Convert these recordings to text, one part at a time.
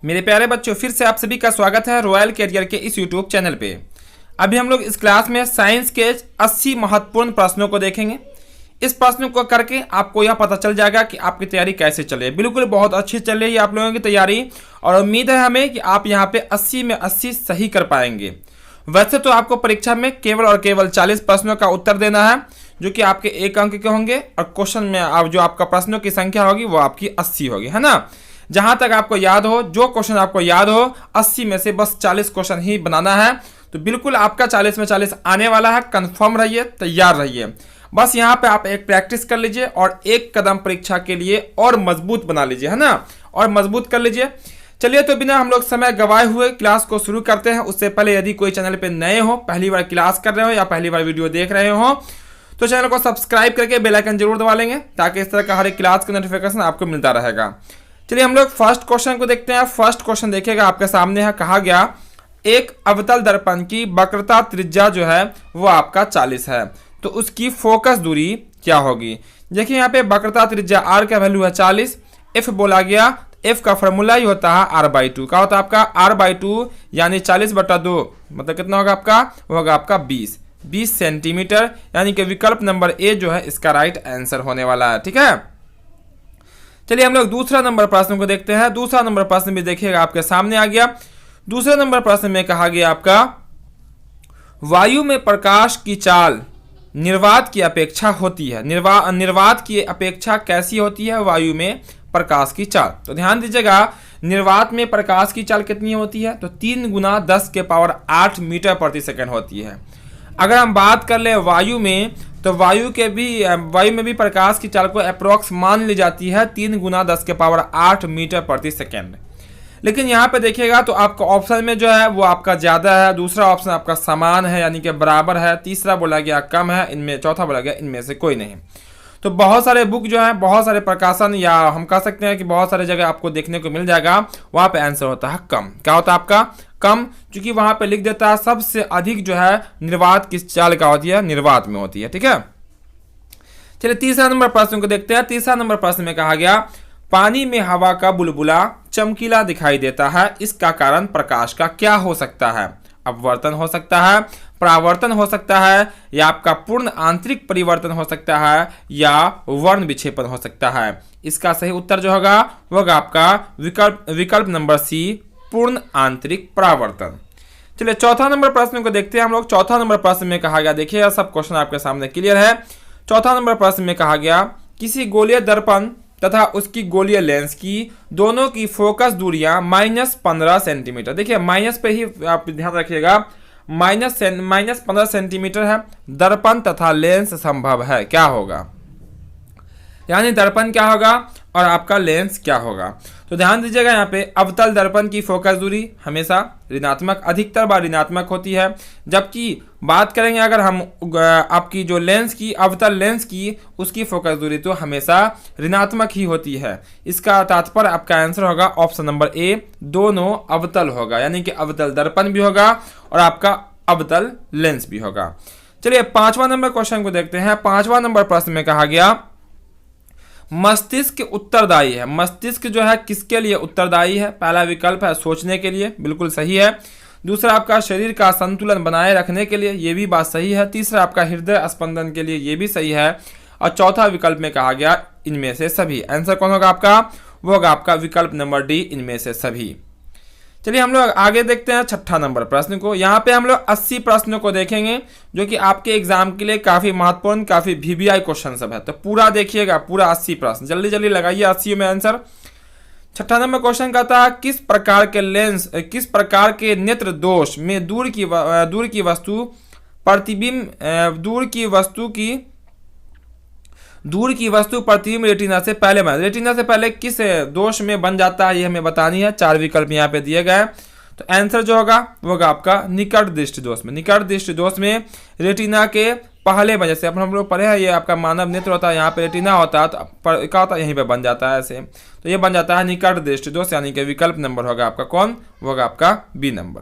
मेरे प्यारे बच्चों, फिर से आप सभी का स्वागत है रॉयल कैरियर के इस यूट्यूब चैनल पे। अभी हम लोग इस क्लास में साइंस के 80 महत्वपूर्ण प्रश्नों को देखेंगे। इस प्रश्नों को करके आपको यह पता चल जाएगा कि आपकी तैयारी कैसे चले। बिल्कुल बहुत अच्छी चल रही है आप लोगों की तैयारी और उम्मीद है हमें कि आप यहाँ पे 80 में 80 सही कर पाएंगे। वैसे तो आपको परीक्षा में केवल और केवल 40 प्रश्नों का उत्तर देना है, जो कि आपके 1 अंक के होंगे, और क्वेश्चन में आप जो आपका प्रश्नों की संख्या होगी वो आपकी 80 होगी, है ना। जहां तक आपको याद हो, जो क्वेश्चन आपको याद हो, 80 में से बस 40 क्वेश्चन ही बनाना है। तो बिल्कुल आपका 40 में 40 आने वाला है। कंफर्म रहिए, तैयार रहिए। बस यहाँ पे आप एक प्रैक्टिस कर लीजिए और एक कदम परीक्षा के लिए और मजबूत बना लीजिए, है ना, और मजबूत कर लीजिए। चलिए, तो बिना हम लोग समय गवाए हुए क्लास को शुरू करते हैं। उससे पहले यदि कोई चैनल पे नए हो, पहली बार क्लास कर रहे हो या पहली बार वीडियो देख रहे हो, तो चैनल को सब्सक्राइब करके बेल आइकन जरूर दबा लेंगे, ताकि इस तरह का हर एक क्लास का नोटिफिकेशन आपको मिलता रहेगा। चलिए हम लोग फर्स्ट क्वेश्चन को देखते हैं। फर्स्ट क्वेश्चन देखिएगा, आपके सामने है, कहा गया एक अवतल दर्पण की वक्रता त्रिज्या जो है वो आपका 40 है, तो उसकी फोकस दूरी क्या होगी। देखिए यहाँ पे वक्रता त्रिज्या r का वैल्यू है 40, f बोला गया, f का फॉर्मूला ही होता है r/2। क्या होता है आपका r/2, यानी 40/2 मतलब कितना होगा आपका, वो होगा आपका 20 सेंटीमीटर, यानी कि विकल्प नंबर ए जो है इसका राइट आंसर होने वाला है। ठीक है, चलिए हम लोग दूसरा नंबर प्रश्न को देखते हैं। दूसरा नंबर प्रश्न भी देखिएगा, आपके सामने आ गया। दूसरे नंबर प्रश्न में कहा गया आपका वायु में प्रकाश की चाल निर्वात की अपेक्षा होती है। निर्वात की अपेक्षा कैसी होती है वायु में प्रकाश की चाल। तो ध्यान दीजिएगा, निर्वात में प्रकाश की चाल कितनी होती है, तो 3 × 10⁸ मीटर प्रति सेकंड होती है। अगर हम बात कर ले वायु में, तो वायु में भी प्रकाश की चाल को अप्रोक्स मान ली जाती है 3 × 10⁸ मीटर प्रति सेकंड। लेकिन यहाँ पे देखिएगा तो आपका ऑप्शन में जो है वो आपका ज़्यादा है, दूसरा ऑप्शन आपका समान है यानी कि बराबर है, तीसरा बोला गया कम है, इनमें चौथा बोला गया इनमें से कोई नहीं। तो बहुत सारे बुक जो है, बहुत सारे प्रकाशन, या हम कह सकते हैं कि बहुत सारे जगह आपको देखने को मिल जाएगा, वहाँ पे आंसर होता है कम। क्या होता है आपका, कम, क्योंकि वहाँ पे लिख देता है सबसे अधिक जो है निर्वात किस चाल का होती है, निर्वात में होती है। ठीक है, चलिए तीसरा नंबर प्रश्न को देखते हैं। तीसरा नंबर प्रश्न में कहा गया पानी में हवा का बुलबुला चमकीला दिखाई देता है, इसका कारण प्रकाश का क्या हो सकता है। अपवर्तन हो सकता है, परावर्तन हो सकता है, या आपका पूर्ण आंतरिक परिवर्तन हो सकता है, या वर्ण विक्षेपण हो सकता है। इसका सही उत्तर जो होगा वो होगा आपका विकल्प नंबर सी, पूर्ण आंतरिक परावर्तन। चलिए चौथा नंबर प्रश्न को देखते हैं हम लोग। चौथा नंबर प्रश्न में कहा गया, देखिए सब क्वेश्चन आपके सामने क्लियर है। चौथा नंबर प्रश्न में कहा गया किसी गोलीय दर्पण तथा उसकी गोलीय लेंस की दोनों की फोकस दूरियां -15 सेंटीमीटर। देखिए माइनस पे ही आप ध्यान रखिएगा, -15 सेंटीमीटर है। दर्पण तथा लेंस संभव है, क्या होगा, यानी दर्पण क्या होगा और आपका लेंस क्या होगा। तो ध्यान दीजिएगा, यहाँ पे अवतल दर्पण की फोकस दूरी हमेशा ऋणात्मक, अधिकतर बार ऋणात्मक होती है, जबकि बात करेंगे अगर हम आपकी जो लेंस की, अवतल लेंस की, उसकी फोकस दूरी तो हमेशा ऋणात्मक ही होती है। इसका तात्पर्य आपका आंसर होगा ऑप्शन नंबर ए, दोनों अवतल होगा, यानी कि अवतल दर्पण भी होगा और आपका अवतल लेंस भी होगा। चलिए 5वां नंबर क्वेश्चन को देखते हैं। 5वां नंबर प्रश्न में कहा गया मस्तिष्क उत्तरदायी है। मस्तिष्क जो है किसके लिए उत्तरदायी है। पहला विकल्प है सोचने के लिए, बिल्कुल सही है। दूसरा आपका शरीर का संतुलन बनाए रखने के लिए, ये भी बात सही है। तीसरा आपका हृदय स्पंदन के लिए, ये भी सही है। और चौथा विकल्प में कहा गया इनमें से सभी। आंसर कौन होगा आपका, वो होगा आपका विकल्प नंबर डी, इनमें से सभी। चलिए हम लोग आगे देखते हैं 6ठा नंबर प्रश्न को। यहाँ पे हम लोग 80 प्रश्नों को देखेंगे, जो कि आपके एग्जाम के लिए काफी महत्वपूर्ण, काफी VVI क्वेश्चन सब है। तो पूरा देखिएगा, पूरा 80 प्रश्न, जल्दी जल्दी लगाइए 80 में आंसर। 6ठा नंबर क्वेश्चन कहता है किस प्रकार के नेत्र दोष में दूर की वस्तु प्रतिबिंब रेटिना से पहले रेटिना से पहले किस दोष में बन जाता है, ये हमें बतानी है। 4 विकल्प यहाँ पे दिए गए। तो आंसर जो होगा वो होगा आपका निकट दृष्टि दोष में। निकट दृष्टि दोष में रेटिना के पहले बन, जैसे हम लोग पढ़े हैं, ये आपका मानव नेत्र होता है, यहाँ पे रेटिना होता है, तो क्या होता है यहीं पे बन जाता है ऐसे। तो ये बन जाता है निकट दृष्टि दोष, यानी कि विकल्प नंबर होगा आपका कौन, वो होगा आपका बी नंबर।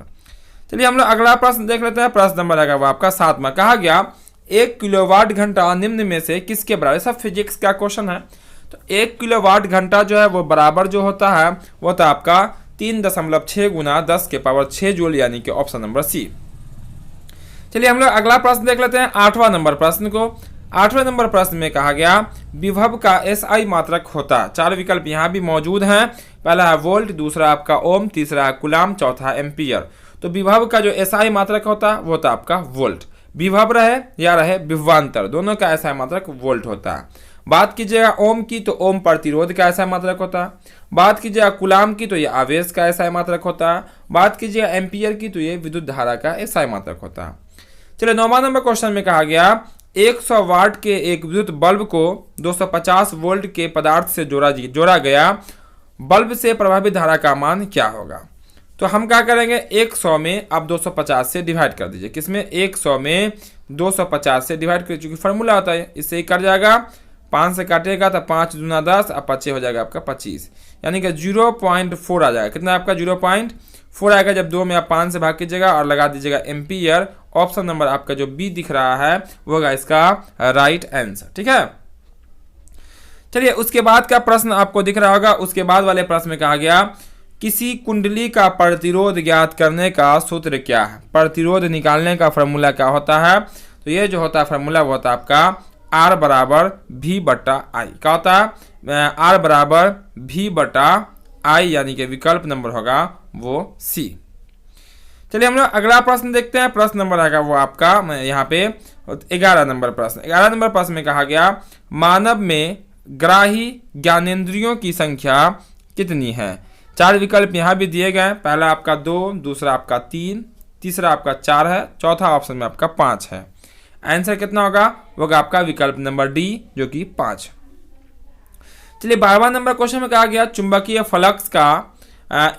चलिए हम लोग अगला प्रश्न देख लेते हैं। प्रश्न नंबर रहेगा वो आपका 7वां। कहा गया 1 किलोवाट घंटा निम्न में से किसके बराबर। सब फिजिक्स का क्वेश्चन है। तो 1 किलोवाट घंटा जो है वो बराबर जो होता है वो तो आपका 3.6 गुना 10 के पावर 6 जूल, यानी कि ऑप्शन नंबर सी। चलिए हम लोग अगला प्रश्न देख लेते हैं, 8वां नंबर प्रश्न को। 8वें नंबर प्रश्न में कहा गया विभव का एसआई मात्रक होता है। 4 विकल्प यहाँ भी मौजूद हैं। पहला है वोल्ट, दूसरा आपका ओम, तीसरा है कुलाम, चौथा एम्पियर। तो विभव का जो एसआई मात्रक होता है वो होता है आपका वोल्ट। विभव रहे या रहे विभवांतर, दोनों का एसआई मात्रक वोल्ट होता है। बात कीजिएगा ओम की तो ओम प्रतिरोध का एसआई मात्रक होता है। बात कीजिएगा कुलाम की तो ये आवेश का एसआई मात्रक होता है। बात कीजिएगा एम्पियर की तो ये विद्युत धारा का एसआई मात्रक होता है। चलिए 9वां नंबर क्वेश्चन में कहा गया 100 वाट के एक विद्युत बल्ब को 250 वोल्ट के पदार्थ से जोड़ा गया, बल्ब से प्रभावित धारा का मान क्या होगा। तो हम क्या करेंगे, 100 में आप 250 से डिवाइड कर दीजिए। किसमें, 100 में 250 से डिवाइड कर, चूंकि फॉर्मूला होता है इससे ही कर जाएगा। 5 से काटेगा तो 5 दूना 10 और 5 हो जाएगा आपका 25, यानी कि 0.4 आ जाएगा। कितना आपका 0.4 आएगा। जब 2 में आप 5 से भाग कीजिएगा और लगा दीजिएगा एम्पियर। ऑप्शन नंबर आपका जो बी दिख रहा है वो होगा इसका राइट आंसर। ठीक है, चलिए उसके बाद का प्रश्न आपको दिख रहा होगा। उसके बाद वाले प्रश्न में कहा गया किसी कुंडली का प्रतिरोध ज्ञात करने का सूत्र क्या है। प्रतिरोध निकालने का फॉर्मूला क्या होता है। तो ये जो होता है फॉर्मूला वो होता है आपका आर बराबर भी बटा आई। क्या होता है, आर बराबर भी बटा आई, यानी कि विकल्प नंबर होगा वो सी। चलिए हम लोग अगला प्रश्न देखते हैं। प्रश्न नंबर आएगा वो आपका यहाँ पे 11 नंबर प्रश्न। 11 नंबर प्रश्न में कहा गया मानव में ग्राही ज्ञानेंद्रियों की संख्या कितनी है। 4 विकल्प यहाँ भी दिए गए। पहला आपका 2, दूसरा आपका 3, तीसरा आपका 4 है, चौथा ऑप्शन में आपका 5 है। आंसर कितना होगा, वो होगा आपका विकल्प नंबर डी जो कि 5। चलिए 12वां नंबर क्वेश्चन में कहा गया चुंबकीय फ्लक्स का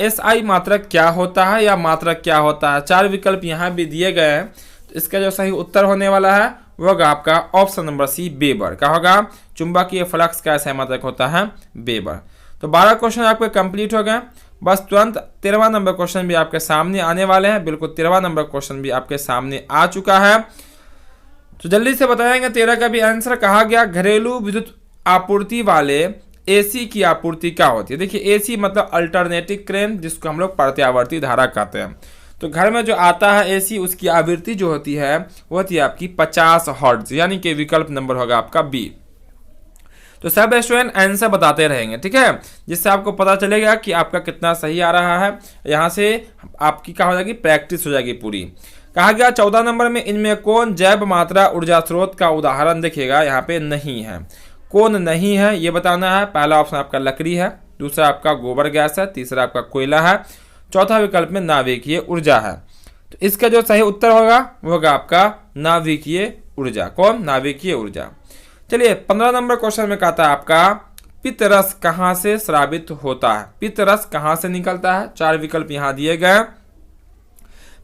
एसआई मात्रक क्या होता है या मात्रक क्या होता है। 4 विकल्प यहाँ भी दिए गए हैं। तो इसका जो सही उत्तर होने वाला है वो होगा आपका ऑप्शन नंबर सी वेबर। क्या होगा, चुंबकीय फ्लक्स का एसआई मात्रक होता है वेबर। तो 12 क्वेश्चन आपके कंप्लीट हो गए। बस तुरंत 13वां नंबर क्वेश्चन भी आपके सामने आने वाले हैं। बिल्कुल 13वां नंबर क्वेश्चन भी आपके सामने आ चुका है, तो जल्दी से बताएंगे 13 का भी आंसर। कहा गया घरेलू विद्युत आपूर्ति वाले एसी की आपूर्ति क्या होती है। देखिए एसी मतलब अल्टरनेटिंग करंट, जिसको हम लोग प्रत्यावर्ती धारा कहते हैं। तो घर में जो आता है एसी उसकी आवृत्ति जो होती है वो होती है आपकी 50 हर्ट्ज, यानी कि विकल्प नंबर होगा आपका बी। तो सब स्टूडेंट आंसर बताते रहेंगे, ठीक है, जिससे आपको पता चलेगा कि आपका कितना सही आ रहा है। यहाँ से आपकी क्या हो जाएगी, प्रैक्टिस हो जाएगी पूरी। कहा गया 14 नंबर में इनमें कौन जैव मात्रा ऊर्जा स्रोत का उदाहरण देखिएगा यहाँ पे नहीं है। कौन नहीं है ये बताना है। पहला ऑप्शन आपका लकड़ी है, दूसरा आपका गोबर गैस है, तीसरा आपका कोयला है, चौथा विकल्प में नाभिकीय ऊर्जा है। तो इसका जो सही उत्तर होगा वो होगा आपका नाभिकीय ऊर्जा। कौन, नाभिकीय ऊर्जा। चलिए 15 नंबर क्वेश्चन में कहता है आपका पित्त रस कहाँ से स्रावित होता है। पित्त रस कहाँ से निकलता है। 4 विकल्प यहाँ दिए गए।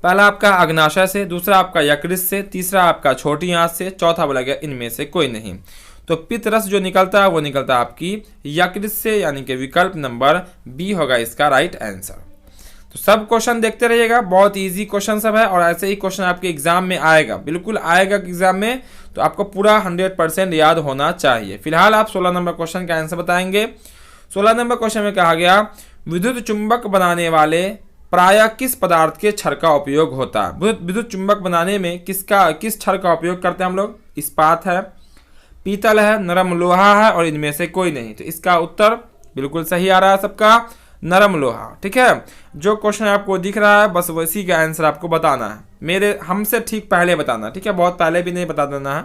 पहला आपका अग्नाशय से, दूसरा आपका यकृत से, तीसरा आपका छोटी आंत से, चौथा बोला गया इनमें से कोई नहीं। तो पित्त रस जो निकलता है वो निकलता है आपकी यकृत से, यानी कि विकल्प नंबर बी होगा इसका राइट आंसर। तो सब क्वेश्चन देखते रहिएगा, बहुत इजी क्वेश्चन सब है और ऐसे ही क्वेश्चन आपके एग्जाम में आएगा, बिल्कुल आएगा एग्जाम में। तो आपको पूरा 100% याद होना चाहिए। फिलहाल आप 16 नंबर क्वेश्चन का आंसर बताएंगे। 16 नंबर क्वेश्चन में कहा गया विद्युत चुंबक बनाने वाले प्रायः किस पदार्थ के छड़ का उपयोग होता है। विद्युत चुंबक बनाने में किस छड़ का उपयोग करते हैं हम लोग। इस्पात है, पीतल है, नरम लोहा है और इनमें से कोई नहीं। तो इसका उत्तर बिल्कुल सही आ रहा है सबका, नरम लोहा। ठीक है, जो क्वेश्चन आपको दिख रहा है बस वैसी का आंसर आपको बताना है, हमसे ठीक पहले बताना, ठीक है, बहुत पहले भी नहीं बता देना है।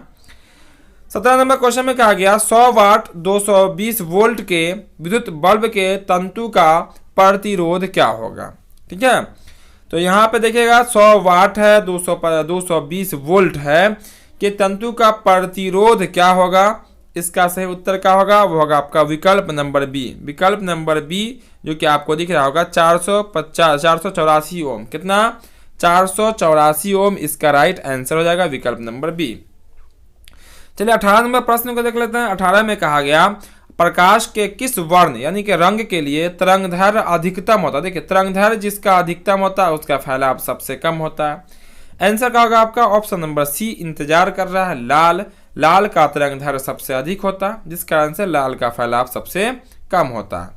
17 नंबर क्वेश्चन में कहा गया 100 वाट 220 वोल्ट के विद्युत बल्ब के तंतु का प्रतिरोध क्या होगा। ठीक है, तो यहाँ पे देखिएगा 100 वाट है, 220 वोल्ट है कि तंतु का प्रतिरोध क्या होगा। इसका सही उत्तर क्या होगा, वो होगा आपका विकल्प नंबर बी। विकल्प नंबर बी जो कि आपको दिख रहा होगा 484 ओम। कितना, 484 ओम इसका राइट आंसर हो जाएगा, विकल्प नंबर बी। चलिए 18 नंबर प्रश्न को देख लेते हैं। 18 में कहा गया प्रकाश के किस वर्ण यानी कि रंग के लिए तरंगदैर्घ्य अधिकतम होता है। देखिए तरंगदैर्घ्य जिसका अधिकतम होता है उसका फैलाव सबसे कम होता है। आंसर क्या होगा आपका ऑप्शन नंबर सी इंतजार कर रहा है, लाल। लाल का तरंगदैर्घ्य सबसे अधिक होता है, जिस कारण से लाल का फैलाव सबसे कम होता है।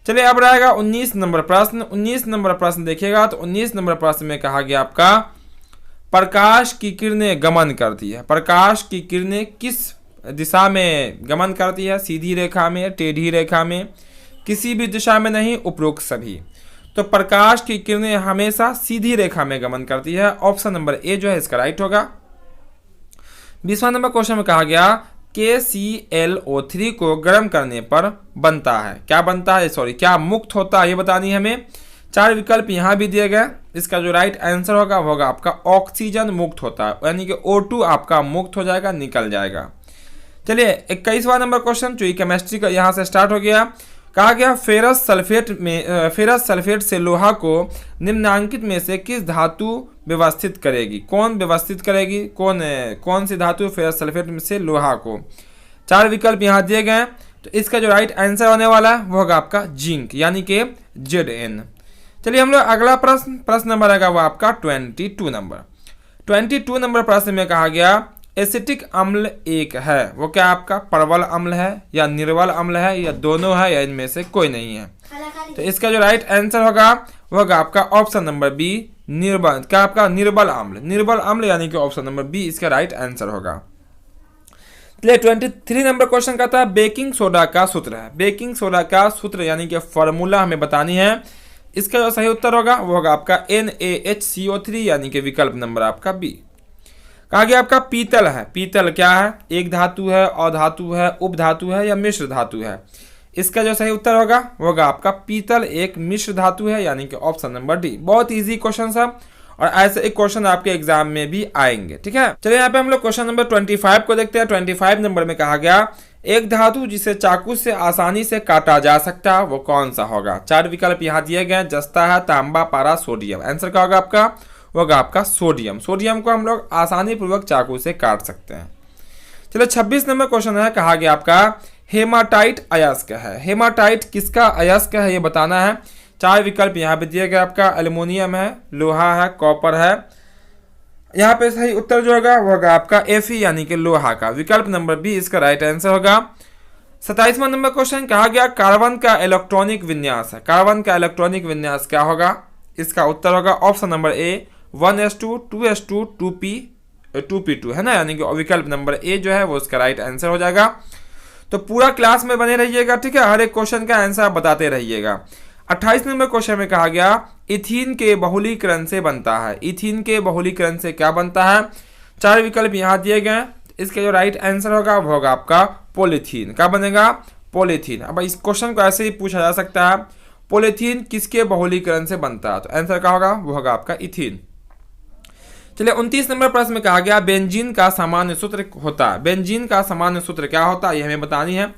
चलिए अब रहेगा 19 नंबर प्रश्न। 19 नंबर प्रश्न देखिएगा तो 19 नंबर प्रश्न में कहा गया आपका प्रकाश की किरणें गमन करती है। प्रकाश की किरणें किस दिशा में गमन करती है? सीधी रेखा में, टेढ़ी रेखा में, किसी भी दिशा में नहीं, उपरोक्त सभी। तो प्रकाश की किरणें हमेशा सीधी रेखा में गमन करती है। ऑप्शन नंबर ए जो है इसका राइट होगा। 20वां नंबर क्वेश्चन में कहा गया KClO3 को गर्म करने पर बनता है, क्या बनता है, सॉरी क्या मुक्त होता है, ये बतानी है हमें। 4 विकल्प यहाँ भी दिए गए। इसका जो राइट आंसर होगा वो होगा आपका ऑक्सीजन मुक्त होता है, यानी कि O2 आपका मुक्त हो जाएगा, निकल जाएगा। चलिए 21वां नंबर क्वेश्चन जो केमिस्ट्री का यहाँ से स्टार्ट हो गया। कहा गया फेरस सल्फेट से लोहा को निम्नांकित में से किस धातु व्यवस्थित करेगी? कौन व्यवस्थित करेगी? कौन सी धातु फेरस सल्फेट में से लोहा को? 4 विकल्प यहाँ दिए गए। तो इसका जो राइट आंसर होने वाला है वो होगा आपका जिंक, यानी कि Zn। चलिए हम लोग अगला प्रश्न नंबर रहेगा वो आपका 22 नंबर। 22 नंबर प्रश्न में कहा गया एसिटिक अम्ल एक है, वो क्या आपका प्रबल अम्ल है या निर्बल अम्ल है या दोनों है या इनमें से कोई नहीं है? तो इसका जो राइट आंसर होगा वो होगा आपका ऑप्शन नंबर बी निर्बल, क्या आपका निर्बल अम्ल। निर्बल अम्ल यानी कि ऑप्शन नंबर बी इसका राइट आंसर होगा। चलिए 23 नंबर क्वेश्चन कहता है बेकिंग सोडा का सूत्र है। बेकिंग सोडा का सूत्र यानी कि फॉर्मूला हमें बतानी है। इसका जो सही उत्तर होगा वो होगा आपका NaHCO3 यानी कि विकल्प नंबर आपका बी। कहा गया आपका पीतल है। पीतल क्या है? एक धातु है, अधातु है, उपधातु है या मिश्र धातु है? इसका जो सही उत्तर होगा वो होगा आपका पीतल एक मिश्र धातु है, यानी कि ऑप्शन नंबर डी। बहुत इजी क्वेश्चन है और ऐसे एक क्वेश्चन आपके एग्जाम में भी आएंगे, ठीक है। चलिए यहाँ पे हम लोग क्वेश्चन नंबर 25 को देखते हैं। 25 नंबर में कहा गया एक धातु जिसे चाकू से आसानी से काटा जा सकता है वो कौन सा होगा? 4 विकल्प यहाँ दिए गए, जस्ता है, तांबा, पारा, सोडियम। आंसर क्या होगा आपका? होगा आपका सोडियम। सोडियम को हम लोग आसानी पूर्वक चाकू से काट सकते हैं। चलो 26 नंबर क्वेश्चन है। कहा गया आपका हेमाटाइट अयस्क है। हेमाटाइट किसका अयस्क है ये बताना है। 4 विकल्प यहाँ पे दिए गए आपका एल्युमिनियम है, लोहा है, कॉपर है। यहाँ पे सही उत्तर जो होगा वो होगा आपका Fe यानी कि लोहा का। विकल्प नंबर बी इसका राइट आंसर होगा। 27वां नंबर क्वेश्चन कहा गया कार्बन का इलेक्ट्रॉनिक विन्यास है। कार्बन का इलेक्ट्रॉनिक विन्यास क्या होगा? इसका उत्तर होगा option number A 1s2 2s2 2p2 है ना, यानी कि विकल्प नंबर ए जो है वो उसका राइट आंसर हो जाएगा। तो पूरा क्लास में बने रहिएगा, ठीक है। हर एक क्वेश्चन का आंसर आप बताते रहिएगा। 28 नंबर क्वेश्चन में कहा गया इथीन के बहुलीकरण से बनता है। इथीन के बहुलीकरण से क्या बनता है? 4 विकल्प यहाँ दिए गए। इसका जो राइट आंसर होगा वो होगा आपका पॉलीथीन। क्या बनेगा? पॉलीथीन। अब इस क्वेश्चन को ऐसे ही पूछा जा सकता है पॉलीथीन किसके बहुलीकरण से बनता है? तो आंसर क्या होगा? वो होगा आपका इथीन। चलिए 29 नंबर प्रश्न में कहा गया बेंजीन का सामान्य सूत्र होता है। बेंजीन का सामान्य सूत्र क्या होता है ये हमें बतानी है।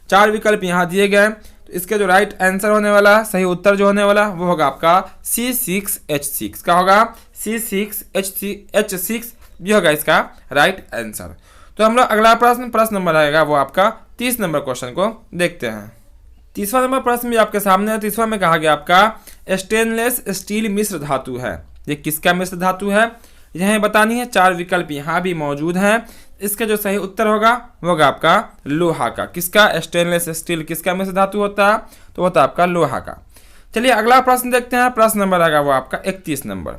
4 विकल्प यहाँ दिए गए। तो इसका जो राइट आंसर होने वाला, सही उत्तर जो होने वाला वो होगा आपका C6H6। क्या होगा? C6H6 ये होगा इसका राइट आंसर। तो हम लोग अगला प्रश्न नंबर आएगा वो आपका 30 नंबर क्वेश्चन को देखते हैं। 30वां नंबर प्रश्न भी आपके सामने है। 30वां में कहा गया आपका स्टेनलेस स्टील मिश्र धातु है। ये किसका मिश्र धातु है यह बतानी है। 4 विकल्प यहाँ भी मौजूद हैं। इसका जो सही उत्तर होगा वो होगा आपका लोहा का। किसका? स्टेनलेस स्टील किसका मिश्र धातु होता है? तो होता है आपका लोहा का। चलिए अगला प्रश्न देखते हैं। प्रश्न नंबर आएगा वो आपका 31 नंबर।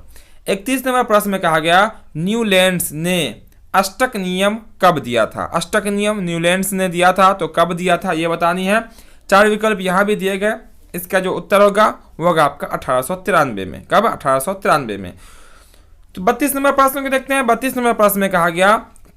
31 नंबर प्रश्न में कहा गया न्यूलैंड्स ने अष्टक नियम कब दिया था? अष्टक नियम न्यूलैंड्स ने दिया था, तो कब दिया था ये बतानी है। 4 विकल्प यहाँ भी दिए गए। इसका जो उत्तर होगा वो होगा आपका 1893 में। कब? 1893 में। तो 32 नंबर प्रश्न को देखते हैं। 32 नंबर प्रश्न में कहा गया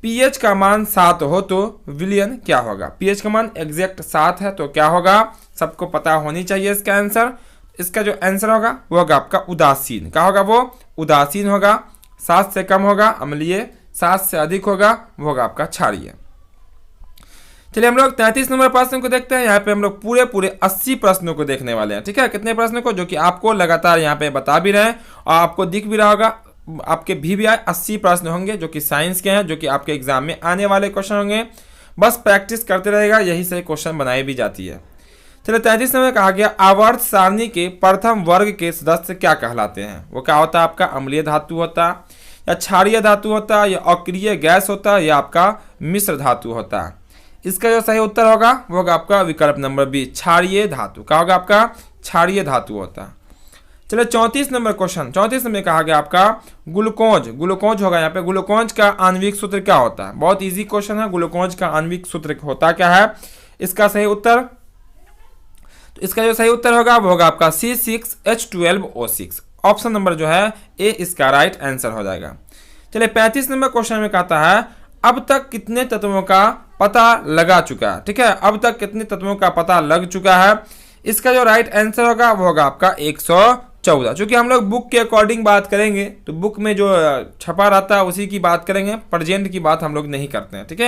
pH का मान 7 हो तो विलयन क्या होगा? pH का मान एग्जैक्ट 7 है तो क्या होगा? सबको पता होनी चाहिए इसका आंसर। इसका जो आंसर होगा वो होगा आपका उदासीन। क्या होगा? वो उदासीन होगा। 7 से कम होगा अम्लीय, 7 से अधिक होगा वो होगा आपका क्षारीय। चलिए हम लोग 33 नंबर प्रश्न को देखते हैं। यहाँ पे हम लोग पूरे 80 प्रश्नों को देखने वाले हैं, ठीक है। कितने प्रश्नों को? जो कि आपको लगातार यहाँ पे बता भी रहे हैं और आपको दिख भी रहा होगा। आपके भी आए 80 प्रश्न होंगे जो कि साइंस के हैं, जो कि आपके एग्जाम में आने वाले क्वेश्चन होंगे। बस प्रैक्टिस करते रहेगा, यही से क्वेश्चन बनाई भी जाती है। चलिए 33 में कहा गया आवर्त सारणी के प्रथम वर्ग के सदस्य क्या कहलाते हैं? वो क्या होता है आपका? अम्लीय धातु होता है या क्षारीय धातु होता है या अक्रिय गैस होता है या आपका मिश्र धातु होता है। इसका जो सही उत्तर होगा वो होगा आपका विकल्प नंबर बी, क्षारीय धातु। क्या होगा आपका? क्षारीय धातु होता है। चलिए 34 नंबर क्वेश्चन। 34 में कहा गया आपका ग्लूकोज। ग्लूकोज होगा यहाँ पे। ग्लूकोज का आणविक सूत्र क्या होता है? बहुत इजी क्वेश्चन है। ग्लूकोज का आणविक सूत्र होता क्या है? इसका सही उत्तर, तो इसका जो सही उत्तर होगा वो होगा आपका C6H12O6। ऑप्शन नंबर जो है ए इसका राइट आंसर हो जाएगा। चलिए 35 नंबर क्वेश्चन में कहता है अब तक कितने तत्वों का पता लगा चुका है। ठीक है, अब तक कितने तत्वों का पता लग चुका है। इसका जो राइट आंसर होगा वो होगा आपका 114। चूंकि हम लोग बुक के अकॉर्डिंग बात करेंगे तो बुक में जो छपा रहता है उसी की बात करेंगे, प्रेजेंट की बात हम लोग नहीं करते हैं। ठीक है,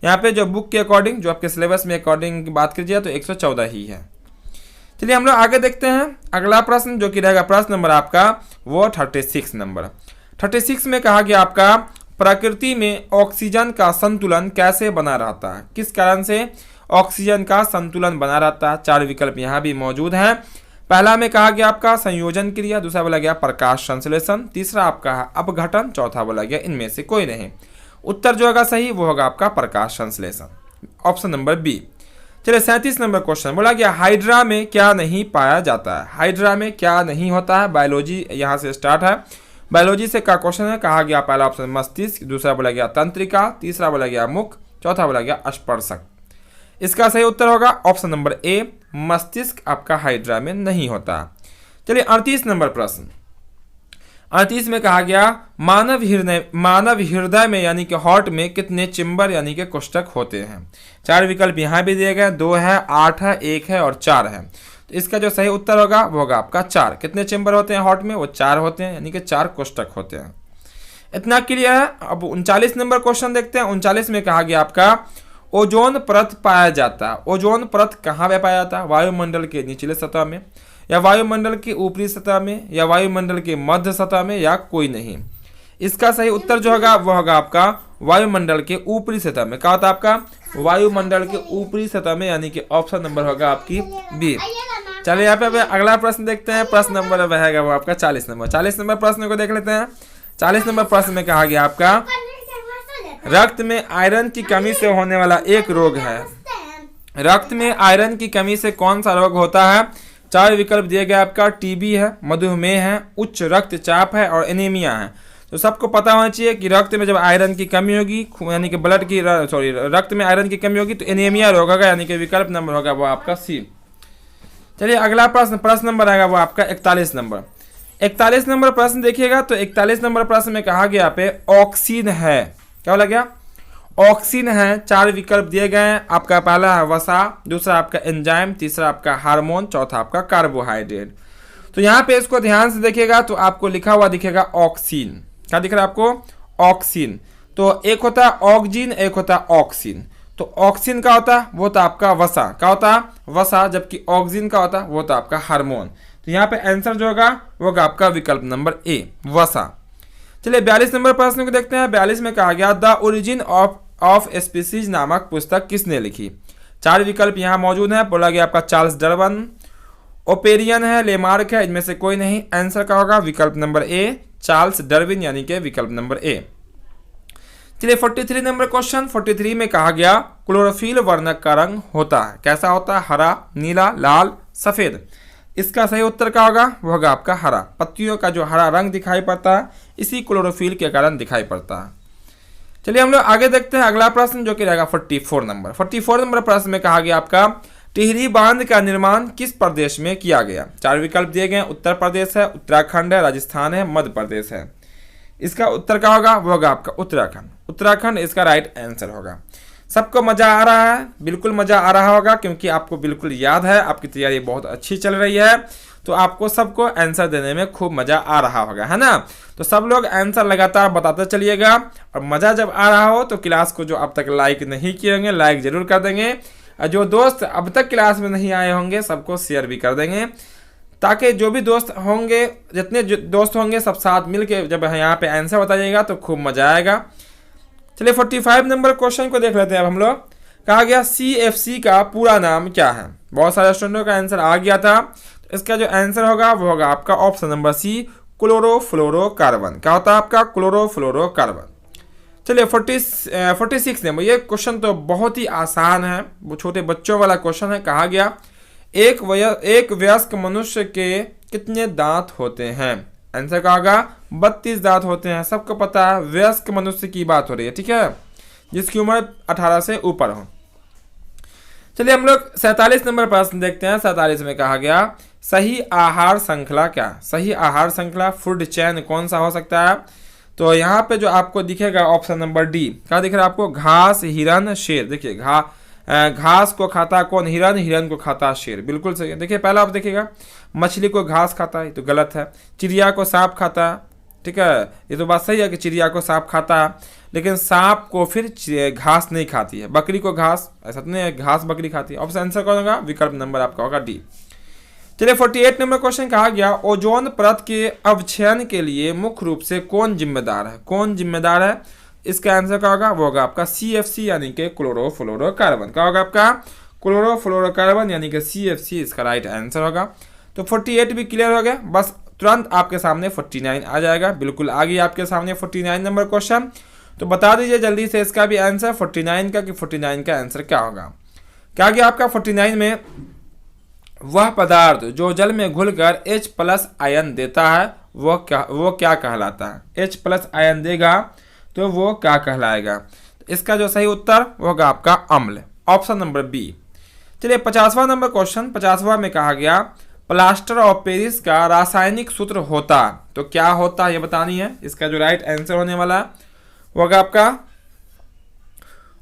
यहाँ पे जो बुक के अकॉर्डिंग, जो आपके सिलेबस में अकॉर्डिंग की बात कीजिए तो 114 ही है। चलिए हम लोग आगे देखते हैं अगला प्रश्न, जो कि रहेगा प्रश्न नंबर आपका वो 36 नंबर। 36 में कहा गया आपका प्रकृति में ऑक्सीजन का संतुलन कैसे बना रहता है? किस कारण से ऑक्सीजन का संतुलन बना रहता है? 4 विकल्प यहाँ भी मौजूद हैं। पहला में कहा गया आपका संयोजन क्रिया, दूसरा बोला गया प्रकाश संश्लेषण, तीसरा आपका अपघटन, चौथा बोला गया इनमें से कोई नहीं। उत्तर जो होगा सही वो होगा आपका प्रकाश संश्लेषण, ऑप्शन नंबर बी। चलिए 37 नंबर क्वेश्चन बोला गया हाइड्रा में क्या नहीं पाया जाता है? हाइड्रा में क्या नहीं होता है? बायोलॉजी यहाँ से स्टार्ट है। बायोलॉजी से का क्वेश्चन है। कहा गया पहला ऑप्शन मस्तिष्क, दूसरा बोला गया तंत्रिका, तीसरा बोला गया मुख, चौथा बोला गया स्पर्शक। इसका सही उत्तर होगा ऑप्शन नंबर ए, मस्तिष्क आपका हाइड्रा में नहीं होता। चलिए 38 नंबर प्रश्न। 38 में कहा गया मानव हृदय में यानी कि हार्ट में कितने चेम्बर यानी कि कोष्ठक होते हैं? 4 विकल्प यहाँ भी दिए गए, 2 है, 8 है, 1 है और 4 है। तो इसका जो सही उत्तर होगा वो होगा आपका 4। कितने चेम्बर होते हैं हार्ट में? वो 4 होते हैं, यानी कि 4 कोष्ठक होते हैं। इतना क्लियर है। अब 39 नंबर क्वेश्चन देखते हैं। 39 में कहा गया आपका ओजोन परत पाया जाता है। ओजोन परत कहाँ पे पाया जाता है? वायुमंडल के निचले सतह में, या वायुमंडल की ऊपरी सतह में, या वायुमंडल के मध्य सतह में, या कोई नहीं। इसका सही उत्तर जो होगा वो होगा आपका वायुमंडल के ऊपरी सतह में। क्या होता है आपका? वायुमंडल के ऊपरी सतह में, यानी कि ऑप्शन नंबर होगा आपकी बी। चलिए यहाँ पे अगला प्रश्न देखते हैं। प्रश्न नंबर रहेगा वो आपका 40 नंबर। 40 नंबर प्रश्न को देख लेते हैं। 40 नंबर प्रश्न में कहा गया आपका रक्त में आयरन की कमी से होने वाला एक रोग है। रक्त में आयरन की कमी से कौन सा रोग होता है? 4 विकल्प दिए गए आपका टीबी है, मधुमेह है, उच्च रक्तचाप है और एनीमिया है। तो सबको पता होना चाहिए कि रक्त में जब आयरन की कमी होगी, यानी कि रक्त में आयरन की कमी होगी तो एनीमिया रोग होगा, यानी कि विकल्प नंबर होगा वो आपका सी। चलिए अगला प्रश्न नंबर आएगा वो आपका 41 नंबर। 41 नंबर प्रश्न देखिएगा तो 41 नंबर प्रश्न में कहा गया पे ऑक्सीन है। क्या बोला गया? ऑक्सीन है। 4 विकल्प दिए गए हैं। आपका पहला है वसा, दूसरा आपका एंजाइम, तीसरा आपका हार्मोन, चौथा आपका कार्बोहाइड्रेट। तो यहाँ पे इसको ध्यान से देखिएगा तो आपको लिखा हुआ दिखेगा ऑक्सीन। क्या दिख रहा है आपको? ऑक्सीन। तो एक होता है ऑक्सीन, एक होता है ऑक्सीन। तो ऑक्सीन का होता है वो होता है आपका वसा। क्या होता है? वसा। जबकि ऑक्सीन का होता है वो होता है आपका हार्मोन। तो यहाँ पे आंसर जो होगा वो होगा आपका विकल्प नंबर ए, वसा। चलिए 42 नंबर प्रश्न को देखते हैं। 42 में कहा गया द ओरिजिन ऑफ स्पीसीज नामक पुस्तक किसने लिखी? 4 विकल्प यहाँ मौजूद हैं। बोला गया आपका चार्ल्स डार्विन, ओपेरियन है, लेमार्क है, इनमें से कोई नहीं। आंसर का होगा विकल्प नंबर ए, चार्ल्स डार्विन, यानी कि विकल्प नंबर ए। चलिए 43 नंबर क्वेश्चन। 43 में कहा गया क्लोरोफिल वर्णक का रंग होता है। कैसा होता है? हरा, नीला, लाल, सफेद। इसका सही उत्तर क्या होगा? वो होगा आपका हरा। पत्तियों का जो हरा रंग दिखाई पड़ता है इसी क्लोरोफिल के कारण दिखाई पड़ता है। चलिए हम लोग आगे देखते हैं अगला प्रश्न, जो कि रहेगा 44 नंबर। 44 नंबर प्रश्न में कहा गया आपका टिहरी बांध का निर्माण किस प्रदेश में किया गया? 4 विकल्प दिए गए। उत्तर प्रदेश है, उत्तराखंड है, राजस्थान है, मध्य प्रदेश है। इसका उत्तर क्या होगा? वो होगा आपका उत्तराखंड। उत्तराखंड इसका राइट आंसर होगा। सबको मजा आ रहा है? बिल्कुल मजा आ रहा होगा, क्योंकि आपको बिल्कुल याद है, आपकी तैयारी बहुत अच्छी चल रही है, तो आपको सबको आंसर देने में खूब मजा आ रहा होगा, है ना? तो सब लोग आंसर लगातार बताते चलिएगा। और मजा जब आ रहा हो तो क्लास को जो अब तक लाइक नहीं किए होंगे लाइक जरूर कर देंगे, और जो दोस्त अब तक क्लास में नहीं आए होंगे सबको शेयर भी कर देंगे, ताकि जो भी दोस्त होंगे, जितने दोस्त होंगे सब साथ मिल के जब यहाँ पे आंसर बताइएगा तो खूब मजा आएगा। चलिए 45 नंबर क्वेश्चन को देख लेते हैं अब हम लोग। कहा गया CFC का पूरा नाम क्या है? बहुत सारे स्टूडेंटों का आंसर आ गया था। तो इसका जो आंसर होगा वो होगा आपका ऑप्शन नंबर सी, क्लोरोफ्लोरोकार्बन। क्या होता है आपका? क्लोरोफ्लोरोकार्बन। चलिए 46 नंबर, ये क्वेश्चन तो बहुत ही आसान है, वो छोटे बच्चों वाला क्वेश्चन है। कहा गया एक वयस्क मनुष्य के कितने दांत होते हैं? आंसर का होगा 32 दांत होते हैं। सबको पता है वयस्क मनुष्य की बात हो रही है, ठीक है, जिसकी उम्र 18 से ऊपर हो। चलिए हम लोग 47 नंबर प्रश्न देखते हैं। 47 में कहा गया सही आहार श्रृंखला क्या? सही आहार श्रृंखला फूड चैन कौन सा हो सकता है? तो यहाँ पे जो आपको दिखेगा ऑप्शन नंबर डी, क्या दिख रहा है आपको? घास, हिरन, शेर। देखिए घास को खाता कौन? हिरन। हिरन को खाता शेर, बिल्कुल सही है। देखिए पहला आप देखिएगा, मछली को घास खाता है, तो गलत है। चिड़िया को सांप खाता है, ठीक है, ये तो बात सही है कि चिड़िया को सांप खाता है, लेकिन सांप को फिर घास नहीं खाती है। बकरी को घास, ऐसा तो नहीं है घास बकरी खाती है। ऑप्शन आंसर कौन होगा? विकल्प नंबर आपका होगा डी। चलिए 48 नंबर क्वेश्चन कहा गया ओजोन परत के अवक्षयन के लिए मुख्य रूप से कौन जिम्मेदार है? कौन जिम्मेदार है? इसका आंसर क्या होगा? वो होगा आपका CFC यानी कि क्लोरोफ्लोरोकार्बन। क्या होगा आपका? क्लोरोफ्लोरोकार्बन यानी कि CFC इसका राइट आंसर होगा। तो 48 भी क्लियर हो गया। बस तुरंत आपके सामने 49 आ जाएगा। बिल्कुल आ गई आपके सामने 49 नंबर क्वेश्चन। तो बता दीजिए जल्दी से इसका भी आंसर 49 का, कि 49 का आंसर क्या होगा? क्या गया आपका 49 में? वह पदार्थ जो जल में घुलकर H+ आयन देता है वो क्या कहलाता है? H+ आयन देगा तो वो क्या कहलाएगा? तो इसका जो सही उत्तर वो होगा आपका अम्ल, ऑप्शन नंबर बी। चलिए 50वां नंबर क्वेश्चन। 50वां में कहा गया प्लास्टर ऑफ पेरिस का रासायनिक सूत्र होता, तो क्या होता ये बतानी है। इसका जो राइट आंसर होने वाला वो होगा आपका,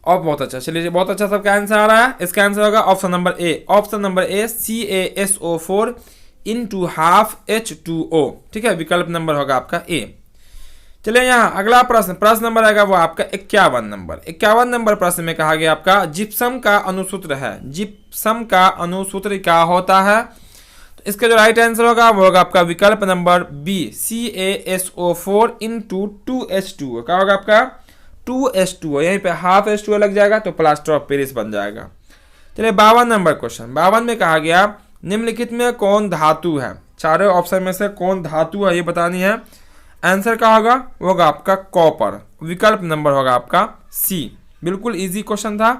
और बहुत अच्छा, चलिए बहुत अच्छा सबका आंसर आ रहा है। इसका आंसर होगा option number A. Option number A CaSO4 × ½ H2O, ठीक है, विकल्प नंबर होगा आपका ए। चलिए यहाँ अगला प्रश्न नंबर आएगा वो आपका 51 नंबर। 51 नंबर प्रश्न में कहा गया आपका जिप्सम का अनुसूत्र है। जिप्सम का अनुसूत्र क्या होता है? तो इसका जो राइट आंसर होगा वो होगा आपका विकल्प नंबर बी CaSO4 × 2H2O। क्या होगा आपका? 2H2O, यहीं पे ½ H2O लग जाएगा तो प्लास्टर ऑफ पेरिस बन जाएगा। चलिए 52 नंबर क्वेश्चन। 52 में कहा गया निम्नलिखित में कौन धातु है? चारों ऑप्शन में से कौन धातु है ये बतानी है। आंसर क्या होगा? वो होगा आपका कॉपर, विकल्प नंबर होगा आपका सी। बिल्कुल इजी क्वेश्चन था।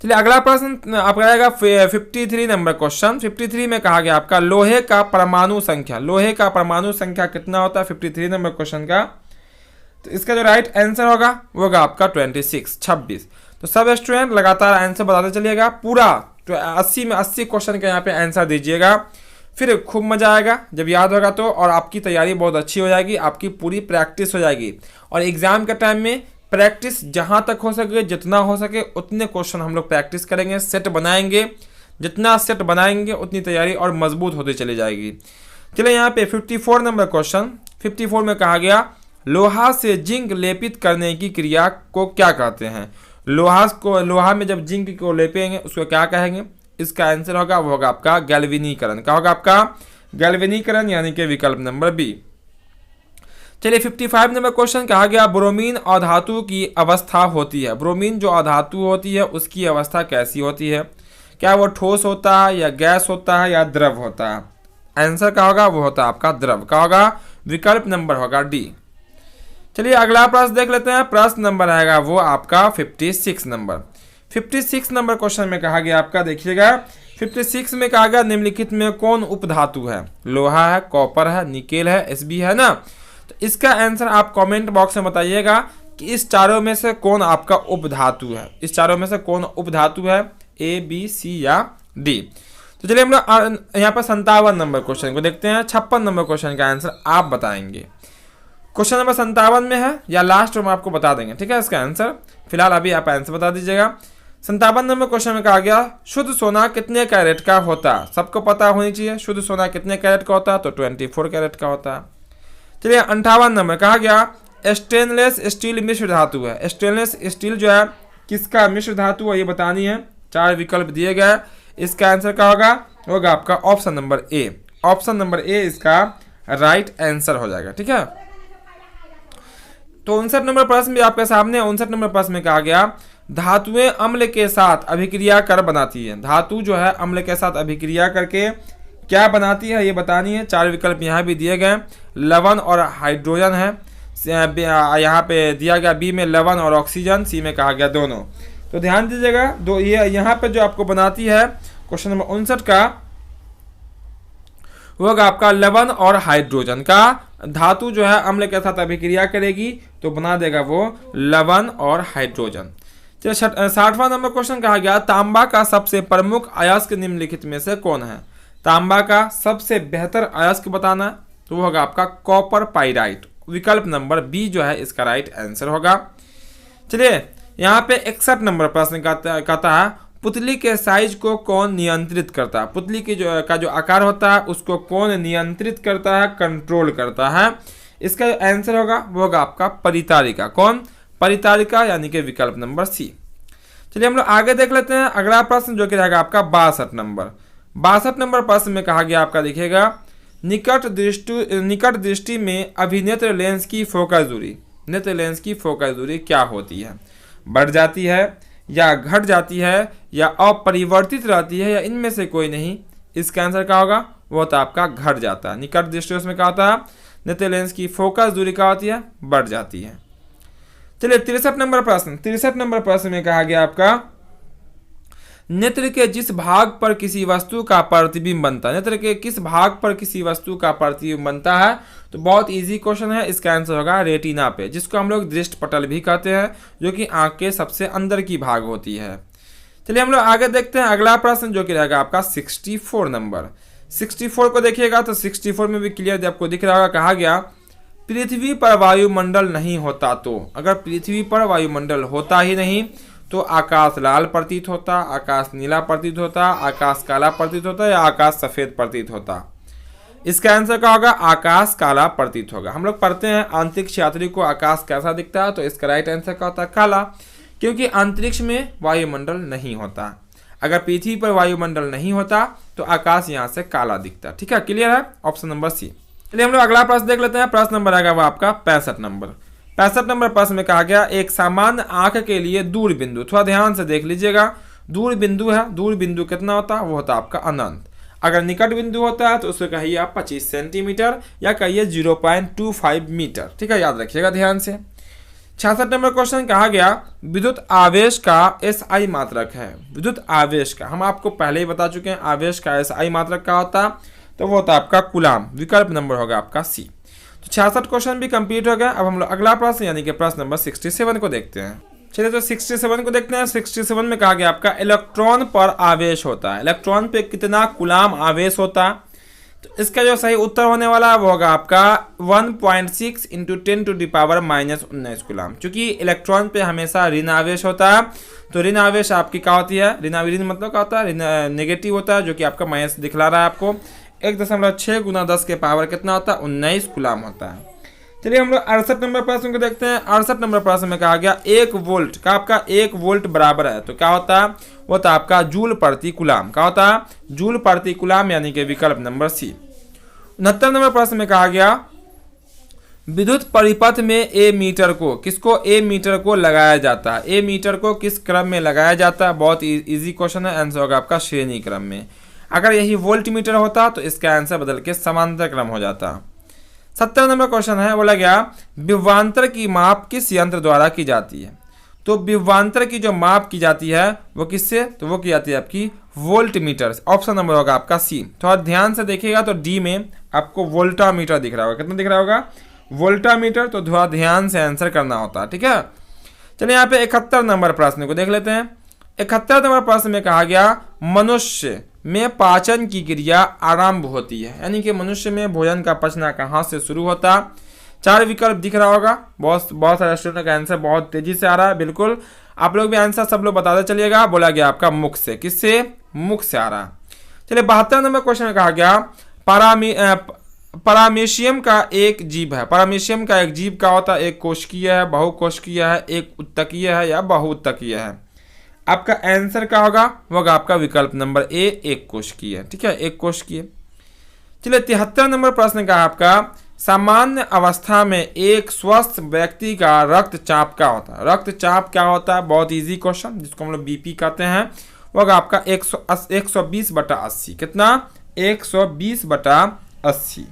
चलिए अगला प्रश्न आपका आएगा 53 नंबर क्वेश्चन। 53 में कहा गया आपका लोहे का परमाणु संख्या। लोहे का परमाणु संख्या कितना होता है 53 नंबर क्वेश्चन का? तो इसका जो राइट आंसर होगा वो होगा आपका 26। तो सब स्टूडेंट लगातार आंसर बताते चलिएगा। पूरा 80 में 80 क्वेश्चन का यहाँ पे आंसर दीजिएगा, फिर खूब मजा आएगा जब याद होगा तो, और आपकी तैयारी बहुत अच्छी हो जाएगी, आपकी पूरी प्रैक्टिस हो जाएगी। और एग्जाम के टाइम में प्रैक्टिस जहाँ तक हो सके, जितना हो सके उतने क्वेश्चन हम लोग प्रैक्टिस करेंगे, सेट बनाएंगे। जितना सेट बनाएंगे उतनी तैयारी और मजबूत होती चली जाएगी। चलिए यहाँ पे 54 नंबर क्वेश्चन। 54 में कहा गया लोहा से जिंक लेपित करने की क्रिया को क्या कहते हैं? लोहा में जब जिंक को लेपेंगे उसको क्या कहेंगे? इसका आंसर होगा वो होगा आपका गैल्वेनीकरण। क्या होगा आपका? गैल्वेनीकरण यानी कि विकल्प नंबर बी। चलिए 55 नंबर क्वेश्चन कहा गया ब्रोमीन अधातु की अवस्था होती है। ब्रोमीन जो अधातु होती है उसकी अवस्था कैसी होती है? क्या वो ठोस होता है या गैस होता है या द्रव होता है? आंसर क्या होगा? वो होता है आपका द्रव। क्या होगा? विकल्प नंबर होगा डी। चलिए अगला प्रश्न देख लेते हैं। प्रश्न नंबर आएगा वो आपका 56 नंबर। 56 नंबर क्वेश्चन में कहा गया आपका, देखिएगा 56 में कहा गया निम्नलिखित में कौन उपधातु है? लोहा है, कॉपर है, निकेल है, Sb है ना। तो इसका आंसर आप कमेंट बॉक्स में बताइएगा कि इस चारों में से कौन आपका उपधातु है। इस चारों में से कौन उपधातु है? A, B, C या D। तो चलिए हम लोग यहाँ पर 57 नंबर क्वेश्चन को देखते हैं। 56 नंबर क्वेश्चन का आंसर आप बताएंगे। क्वेश्चन नंबर 57 में है या लास्ट में आपको बता देंगे, ठीक है, इसका आंसर। फिलहाल अभी आप आंसर बता दीजिएगा। 57 नंबर क्वेश्चन में कहा गया शुद्ध सोना कितने कैरेट का होता है? सबको पता होनी चाहिए शुद्ध सोना कितने कैरेट का होता है, तो 24 कैरेट का होता है। चलिए 58 नंबर कहा गया स्टेनलेस स्टील मिश्र धातु है। स्टेनलेस स्टील जो है किसका मिश्र धातु है ये बतानी है। 4 विकल्प दिए गए। इसका आंसर क्या होगा आपका option number A. Option number A इसका राइट आंसर हो जाएगा, ठीक है। तो 59 नंबर प्रश्न भी आपके सामने। 59 नंबर प्रश्न में कहा गया धातुएं अम्ल के साथ अभिक्रिया कर बनाती है। धातु जो है अम्ल के साथ अभिक्रिया करके क्या बनाती है ये बतानी है। 4 विकल्प यहाँ भी दिए गए। लवण और हाइड्रोजन है, यहाँ पे दिया गया बी में लवण और ऑक्सीजन, सी में कहा गया दोनों। तो ध्यान दीजिएगा, दो ये यहाँ पे जो आपको बनाती है क्वेश्चन नंबर 59 का, वो होगा आपका लवण और हाइड्रोजन का धातु जो है अम्ल के साथ अभिक्रिया करेगी तो बना देगा वो लवण और हाइड्रोजन। चलिए 60वां नंबर क्वेश्चन कहा गया तांबा का सबसे प्रमुख अयस्क निम्नलिखित में से कौन है। तांबा का सबसे बेहतर अयस्क बताना, तो वो होगा आपका कॉपर पाइराइट। विकल्प नंबर बी जो है इसका राइट आंसर होगा। चलिए यहाँ पे 61 नंबर प्रश्न कहता है पुतली के साइज को कौन नियंत्रित करता है। पुतली की जो आकार होता है उसको कौन नियंत्रित करता है, कंट्रोल करता है। इसका जो आंसर होगा वो होगा आपका परितारिका। कौन? परितारिका, यानी कि विकल्प नंबर सी। चलिए हम लोग आगे देख लेते हैं अगला प्रश्न जो कि रहेगा आपका 62 नंबर। 62 नंबर प्रश्न में कहा गया आपका देखिएगा निकट दृष्टि में अभिनेत्र लेंस की फोकस दूरी, नेत्र लेंस की फोकस दूरी क्या होती है? बढ़ जाती है या घट जाती है या अपरिवर्तित रहती है या इनमें से कोई नहीं। इसका आंसर क्या होगा? वो तो आपका घट जाता है। निकट दृष्टि उसमें क्या होता है, नेत्र लेंस की फोकस दूरी क्या होती है? बढ़ जाती है। चलिए 63 नंबर प्रश्न। 63 नंबर प्रश्न में कहा गया आपका नेत्र के जिस भाग पर किसी वस्तु का प्रतिबिंब बनता है, नेत्र के किस भाग पर किसी वस्तु का प्रतिबिंब बनता है? तो बहुत इजी क्वेश्चन है। इसका आंसर होगा रेटिना पे, जिसको हम लोग दृष्टि पटल भी कहते हैं, जो कि आंख के सबसे अंदर की भाग होती है। चलिए हम लोग आगे देखते हैं अगला प्रश्न जो कि रहेगा आपका 64 नंबर। 64 को देखिएगा तो 64 में भी क्लियर आपको दिख रहा होगा। कहा गया पृथ्वी पर वायुमंडल नहीं होता तो, अगर पृथ्वी पर वायुमंडल होता ही नहीं तो आकाश लाल प्रतीत होता, आकाश नीला प्रतीत होता, आकाश काला प्रतीत होता या आकाश सफेद प्रतीत होता। इसका आंसर क्या होगा? आकाश काला प्रतीत होगा। हम लोग पढ़ते हैं अंतरिक्ष यात्री को आकाश कैसा दिखता है, तो इसका राइट आंसर क्या होता है? काला, क्योंकि अंतरिक्ष में वायुमंडल नहीं होता। अगर पृथ्वी पर वायुमंडल नहीं होता तो आकाश यहाँ से काला दिखता। ठीक है, क्लियर है? Option number C. चलिए हम लोग अगला प्रश्न देख लेते हैं। प्रश्न नंबर आएगा वो आपका 65 नंबर। 65 नंबर प्रश्न में कहा गया एक सामान्य आंख के लिए दूर बिंदु, थोड़ा ध्यान से देख लीजिएगा, दूर बिंदु है, दूर बिंदु कितना होता है? वो होता है आपका अनंत। अगर निकट बिंदु होता है तो उसको कहिए आप 25 सेंटीमीटर या कहिए 0.25 मीटर। ठीक है, याद रखिएगा ध्यान से। 66 नंबर क्वेश्चन कहा गया विद्युत आवेश का एसआई मात्रक है। विद्युत आवेश का हम आपको पहले ही बता चुके हैं, आवेश का एसआई मात्रक क्या होता है? तो वो होता है आपका कूलाम। विकल्प नंबर होगा आपका सी। तो 66 क्वेश्चन भी कंप्लीट हो गया। अब हम लोग अगला प्रश्न यानी कि प्रश्न नंबर 67 को देखते हैं। चलिए तो 67 को देखते हैं। 67 में कहा गया आपका इलेक्ट्रॉन पर आवेश होता है, इलेक्ट्रॉन पे कितना कूलाम आवेश होता है? तो इसका जो सही उत्तर होने वाला है वो होगा आपका 1.6 × 10⁻⁻19 कूलाम। क्योंकि इलेक्ट्रॉन पे हमेशा ऋण आवेश होता है, तो ऋण आवेश आपकी क्या होती है? ऋण मतलब क्या होता है? नेगेटिव होता है, जो कि आपका माइनस दिखला रहा है आपको। 1.6 × 10 के पावर कितना होता है? 19 कूलाम होता है। चलिए हम लोग 68 नंबर प्रश्न को देखते हैं। 68 नंबर प्रश्न में कहा गया 1 वोल्ट का आपका 1 वोल्ट बराबर है तो क्या होता है? वो होता है आपका जूल प्रति कूलाम। क्या होता है? जूल प्रति कूलाम, यानी कि विकल्प नंबर सी। 69 नंबर प्रश्न में कहा गया विद्युत परिपथ में ए मीटर को लगाया जाता है। ए मीटर को किस क्रम में लगाया जाता है? बहुत इजी क्वेश्चन है, आंसर होगा आपका श्रेणी क्रम में। अगर यही वोल्ट मीटर होता तो इसका आंसर बदल के समांतर क्रम हो जाता। 70 नंबर क्वेश्चन है, बोला गया विभवांतर की माप किस यंत्र द्वारा की जाती है? तो विभवांतर की जो माप की जाती है वो किससे? तो वो की जाती है आपकी वोल्ट मीटर। ऑप्शन नंबर होगा आपका सी। थोड़ा ध्यान से देखिएगा तो डी में आपको वोल्टामीटर दिख रहा होगा। कितना दिख रहा होगा? वोल्टामीटर। तो थोड़ा ध्यान से आंसर करना होता है। ठीक है, चलिए यहाँ पे 71 नंबर प्रश्न को देख लेते हैं। 71 नंबर प्रश्न में कहा गया मनुष्य में पाचन की क्रिया आरंभ होती है, यानी कि मनुष्य में भोजन का पचना कहाँ से शुरू होता? 4 विकल्प दिख रहा होगा। बहुत सारे स्टूडेंट का आंसर बहुत तेजी से आ रहा है। बिल्कुल आप लोग भी आंसर सब लोग बताते चलिएगा। बोला गया आपका मुख से। किससे? मुख से आ रहा है। चलिए 72 नंबर क्वेश्चन में कहा गया परामीशियम का एक जीव है। परामीशियम का एक जीव क्या होता है? एक कोशिकीय है, बहुकोशिकीय है, एक उत्तकीय है या बहुउत्तकीय है? आपका आंसर क्या होगा? वो होगा आपका विकल्प नंबर ए, एक कोशिकीय। ठीक है, एक कोशिकीय। चलिए 73 नंबर प्रश्न का आपका सामान्य अवस्था में एक स्वस्थ व्यक्ति का रक्तचाप क्या होता है? रक्तचाप क्या होता है? बहुत इजी क्वेश्चन, जिसको हम लोग बीपी कहते हैं। वो होगा आपका 120/80। कितना? 120/80।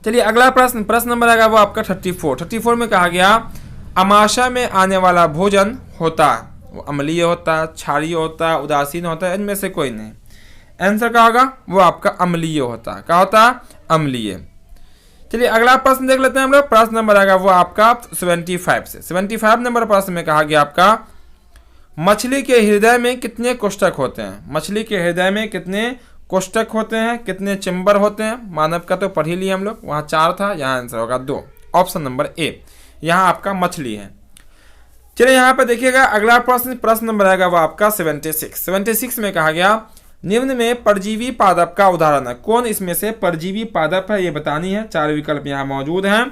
चलिए अगला प्रश्न नंबर आएगा वो आपका 34 में कहा गया अमाशा में आने वाला भोजन होता है, वो अम्लीय होता है, क्षारीय होता है, उदासीन होता है, इनमें से कोई नहीं। आंसर क्या होगा? वो आपका अम्लीय होता है। क्या होता है? अम्लीय। चलिए अगला प्रश्न देख लेते हैं हम लोग। प्रश्न नंबर आएगा वो आपका 75 से। 75 नंबर प्रश्न में कहा गया आपका मछली के हृदय में कितने कोष्ठक होते हैं? मछली के हृदय में कितने कोष्ठक होते हैं, कितने चेम्बर होते हैं? मानव का तो पढ़ ही लिए हम लोग, वहाँ 4 था, यहाँ आंसर होगा 2, ऑप्शन नंबर ए। यहाँ आपका मछली है। चलिए यहाँ पे देखिएगा अगला प्रश्न नंबर आएगा वो आपका 76 में कहा गया निम्न में परजीवी पादप का उदाहरण है। कौन इसमें से परजीवी पादप है ये बतानी है। 4 विकल्प यहाँ मौजूद हैं।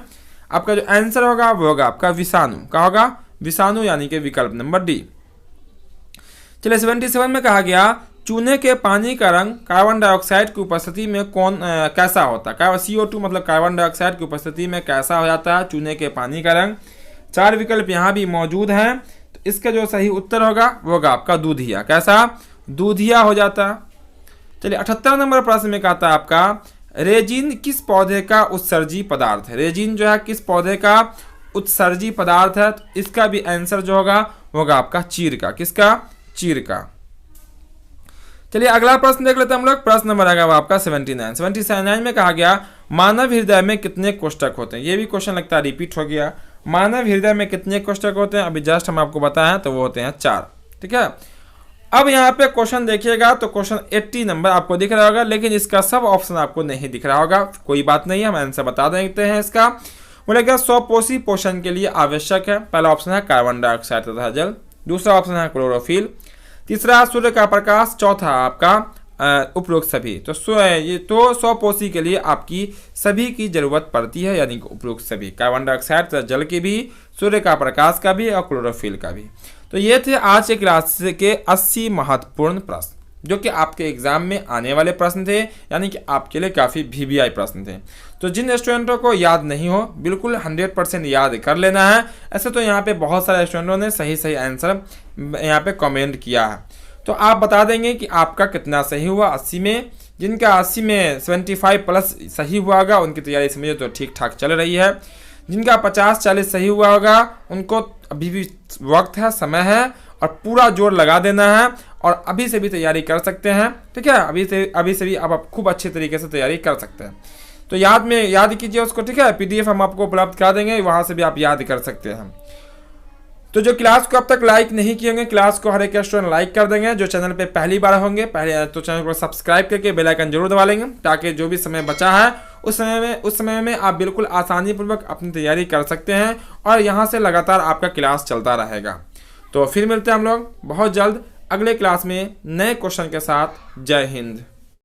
आपका जो आंसर होगा वो होगा आपका विषाणु। क्या होगा? विषाणु, यानी कि विकल्प नंबर डी। चलिए 77 में कहा गया चूने के पानी का रंग कार्बन डाइऑक्साइड की उपस्थिति में कैसा होता है? CO2 मतलब कार्बन डाइऑक्साइड की उपस्थिति में कैसा हो जाता है चूने के पानी का रंग? 4 विकल्प यहाँ भी मौजूद हैं। तो इसका जो सही उत्तर होगा वो होगा आपका दूधिया। कैसा? दूधिया हो जाता है। चलिए 78 नंबर प्रश्न में कहता है आपका रेजिन किस पौधे का उत्सर्जी पदार्थ है? रेजिन जो है किस पौधे का उत्सर्जी पदार्थ है? तो इसका भी आंसर जो होगा वो होगा आपका चीर का। किसका? चीर का। चलिए अगला प्रश्न देख लेते हैं हम लोग। प्रश्न नंबर आएगा वो आपका 79 में कहा गया मानव हृदय में कितने कोष्ठक होते हैं? ये भी क्वेश्चन लगता है रिपीट हो गया। मानव हृदय में कितने कोष्ठक होते हैं? अभी जस्ट हम आपको बताएं तो वो होते हैं 4। ठीक है। अब यहाँ पे क्वेश्चन देखिएगा तो क्वेश्चन 80 नंबर आपको दिख रहा होगा, लेकिन इसका सब ऑप्शन आपको नहीं दिख रहा होगा। कोई बात नहीं है, हम आंसर बता देते हैं इसका। बोलेगा स्वपोषी पोषण के लिए आवश्यक है। पहला ऑप्शन है कार्बन डाइऑक्साइड तथा जल, दूसरा ऑप्शन है क्लोरोफिल, तीसरा सूर्य का प्रकाश, चौथा आपका उपरोक्त सभी। तो स्वपोषी के लिए आपकी सभी की जरूरत पड़ती है, यानी कि उपरोक्त सभी, कार्बन डाइऑक्साइड तथा जल की भी, सूर्य का प्रकाश का भी और क्लोरोफिल का भी। तो ये थे आज के क्लास के 80 महत्वपूर्ण प्रश्न जो कि आपके एग्जाम में आने वाले प्रश्न थे, यानी कि आपके लिए काफ़ी VVI प्रश्न थे। तो जिन स्टूडेंटों को याद नहीं हो बिल्कुल 100% याद कर लेना है। ऐसे तो यहाँ पे बहुत सारे स्टूडेंटों ने सही आंसर यहाँ पे कमेंट किया है, तो आप बता देंगे कि आपका कितना सही हुआ 80 में। जिनका 80 में 75 प्लस सही हुआ होगा उनकी तैयारी समझिए तो ठीक ठाक चल रही है। जिनका 50-40 सही हुआ होगा उनको अभी भी वक्त है, समय है और पूरा जोर लगा देना है और अभी से भी तैयारी कर सकते हैं। ठीक है, अभी से भी आप खूब अच्छे तरीके से तैयारी कर सकते हैं। तो याद कीजिए उसको। ठीक है, PDF हम आपको उपलब्ध करा देंगे, वहाँ से भी आप याद कर सकते हैं। तो जो क्लास को अब तक लाइक नहीं किए होंगे, क्लास को हर एक स्टूडेंट लाइक कर देंगे। जो चैनल पे पहली बार होंगे तो चैनल को सब्सक्राइब करके बेल आइकन जरूर दबा लेंगे, ताकि जो भी समय बचा है उस समय में आप बिल्कुल आसानी पूर्वक अपनी तैयारी कर सकते हैं और यहाँ से लगातार आपका क्लास चलता रहेगा। तो फिर मिलते हैं हम लोग बहुत जल्द अगले क्लास में नए क्वेश्चन के साथ। जय हिंद।